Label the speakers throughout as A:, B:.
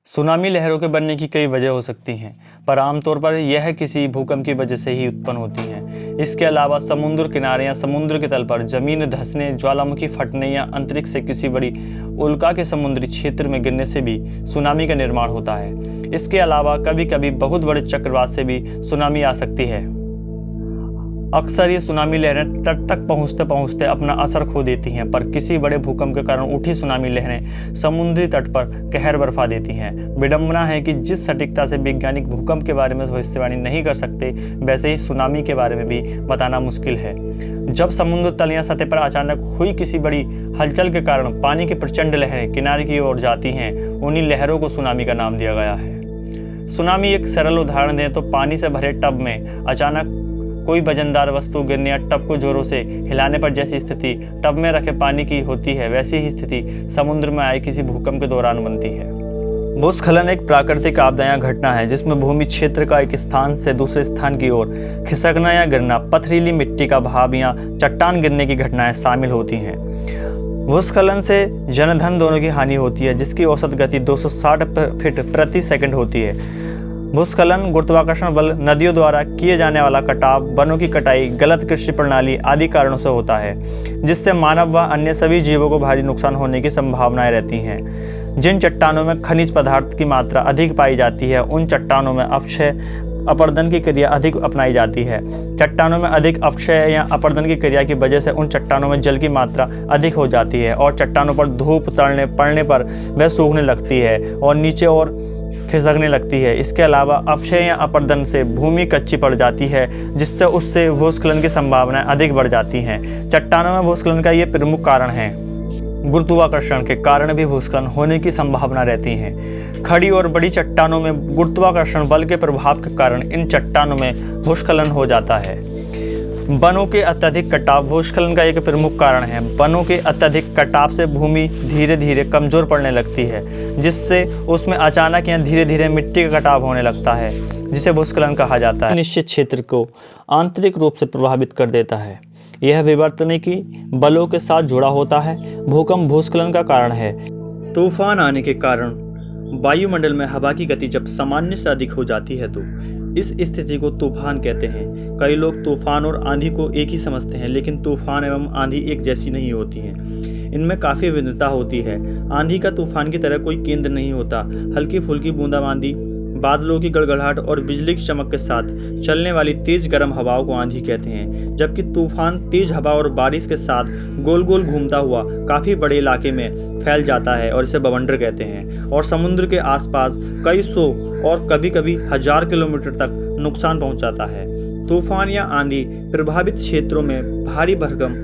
A: Tsunami लहरों के बनने की कई वजह हो सकती हैं, पर आमतौर पर यह किसी भूकंप की वजह से ही उत्पन्न होती हैं। इसके अलावा समुद्र किनारे या समुद्र के तल पर जमीन धंसने, ज्वालामुखी फटने या अंतरिक्ष से किसी बड़ी उल्का के समुद्री क्षेत्र में गिरने से भी सुनामी का निर्माण होता है। इसके अलावा कभी कभी बहुत बड़े चक्रवात से भी सुनामी आ सकती है। अक्सर ये सुनामी लहरें तट तक पहुंचते पहुंचते अपना असर खो देती हैं, पर किसी बड़े भूकंप के कारण उठी सुनामी लहरें समुद्री तट पर कहर बरपा देती हैं। विडंबना है कि जिस सटीकता से वैज्ञानिक भूकंप के बारे में भविष्यवाणी नहीं कर सकते, वैसे ही सुनामी के बारे में भी बताना मुश्किल है। जब समुद्र तल या सतह पर अचानक हुई किसी बड़ी हलचल के कारण पानी की प्रचंड लहरें किनारे की ओर जाती हैं, उन्हीं लहरों को सुनामी का नाम दिया गया है। सुनामी एक सरल उदाहरण दें तो पानी से भरे टब में अचानक कोई वजनदार वस्तु गिरने या टब को जोरों से हिलाने पर जैसी स्थिति टब में रखे पानी की होती है, वैसी ही स्थिति समुद्र में आए किसी भूकंप के दौरान बनती है। भूस्खलन एक प्राकृतिक आपदा या घटना है जिसमें भूमि क्षेत्र का एक स्थान से दूसरे स्थान की ओर खिसकना या गिरना, पथरीली मिट्टी का बहाव या चट्टान गिरने की घटनाएं शामिल होती हैं। भूस्खलन से जनधन दोनों की हानि होती है, जिसकी औसत गति 260 फीट प्रति सेकंड होती है। भूस्खलन, गुरुत्वाकर्षण बल, नदियों द्वारा किए जाने वाला कटाव, वनों की कटाई, गलत कृषि प्रणाली आदि कारणों से होता है, जिससे मानव व अन्य सभी जीवों को भारी नुकसान होने की संभावनाएं रहती हैं। जिन चट्टानों में खनिज पदार्थ की मात्रा अधिक पाई जाती है, उन चट्टानों में अक्षय अपरदन की क्रिया अधिक अपनाई जाती है। चट्टानों में अधिक अक्षय या अपरदन की क्रिया की वजह से उन चट्टानों में जल की मात्रा अधिक हो जाती है और चट्टानों पर धूप पड़ने पर वह सूखने लगती है और नीचे और खिसकने लगती है। इसके अलावा अक्षय या अपरदन से भूमि कच्ची पड़ जाती है, जिससे उससे भूस्खलन की संभावनाएं अधिक बढ़ जाती हैं। चट्टानों में भूस्खलन का ये प्रमुख कारण है। गुरुत्वाकर्षण के कारण भी भूस्खलन होने की संभावना रहती है। खड़ी और बड़ी चट्टानों में गुरुत्वाकर्षण बल के प्रभाव के कारण इन चट्टानों में भूस्खलन हो जाता है। वनों के अत्यधिक कटाव भूस्खलन का एक प्रमुख कारण है। वनों के अत्यधिक कटाव से भूमि धीरे धीरे कमजोर पड़ने लगती है, जिससे उसमें अचानक या धीरे धीरे मिट्टी का कटाव होने लगता है, जिसे भूस्खलन कहा जाता है। निश्चित क्षेत्र को आंतरिक रूप से प्रभावित कर देता है। यह विवर्तनिकी बलों के साथ जुड़ा होता है। भूकंप भूस्खलन का कारण है। तूफान आने के कारण वायुमंडल में हवा की गति जब सामान्य से अधिक हो जाती है तो इस स्थिति को तूफान कहते हैं। कई लोग तूफान और आंधी को एक ही समझते हैं, लेकिन तूफान एवं आंधी एक जैसी नहीं होती हैं। इनमें काफ़ी भिन्नता होती है। आंधी का तूफान की तरह कोई केंद्र नहीं होता। हल्की फुल्की बूंदाबांदी, बादलों की गड़गड़ाहट और बिजली की चमक के साथ चलने वाली तेज गर्म हवाओं को आंधी कहते हैं, जबकि तूफान तेज हवा और बारिश के साथ गोल गोल घूमता हुआ काफ़ी बड़े इलाके में फैल जाता है और इसे बवंडर कहते हैं और समुद्र के आसपास कई सौ और कभी कभी 1000 किलोमीटर तक नुकसान पहुंचाता है। तूफान या आंधी प्रभावित क्षेत्रों में भारी भरकम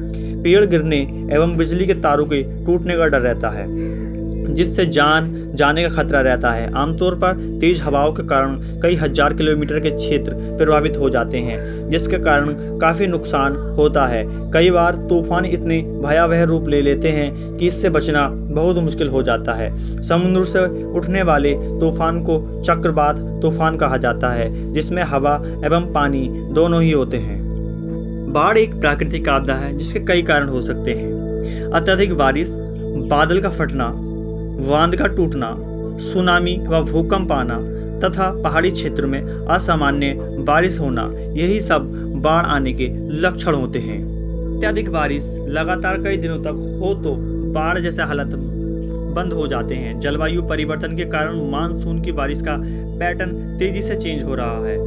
A: पेड़ गिरने एवं बिजली के तारों के टूटने का डर रहता है, जिससे जान जाने का खतरा रहता है। आमतौर पर तेज हवाओं के कारण कई 1000 किलोमीटर के क्षेत्र प्रभावित हो जाते हैं, जिसके कारण काफ़ी नुकसान होता है। कई बार तूफान इतने भयावह रूप ले लेते हैं कि इससे बचना बहुत मुश्किल हो जाता है। समुद्र से उठने वाले तूफान को चक्रवात तूफान कहा जाता है, जिसमें हवा एवं पानी दोनों ही होते हैं। बाढ़ एक प्राकृतिक आपदा है जिसके कई कारण हो सकते हैं। अत्यधिक बारिश, बादल का फटना, बांध का टूटना, सुनामी व भूकंप आना तथा पहाड़ी क्षेत्र में असामान्य बारिश होना, यही सब बाढ़ आने के लक्षण होते हैं। अत्यधिक बारिश लगातार कई दिनों तक हो तो बाढ़ जैसे हालत बंद हो जाते हैं। जलवायु परिवर्तन के कारण मानसून की बारिश का पैटर्न तेजी से चेंज हो रहा है,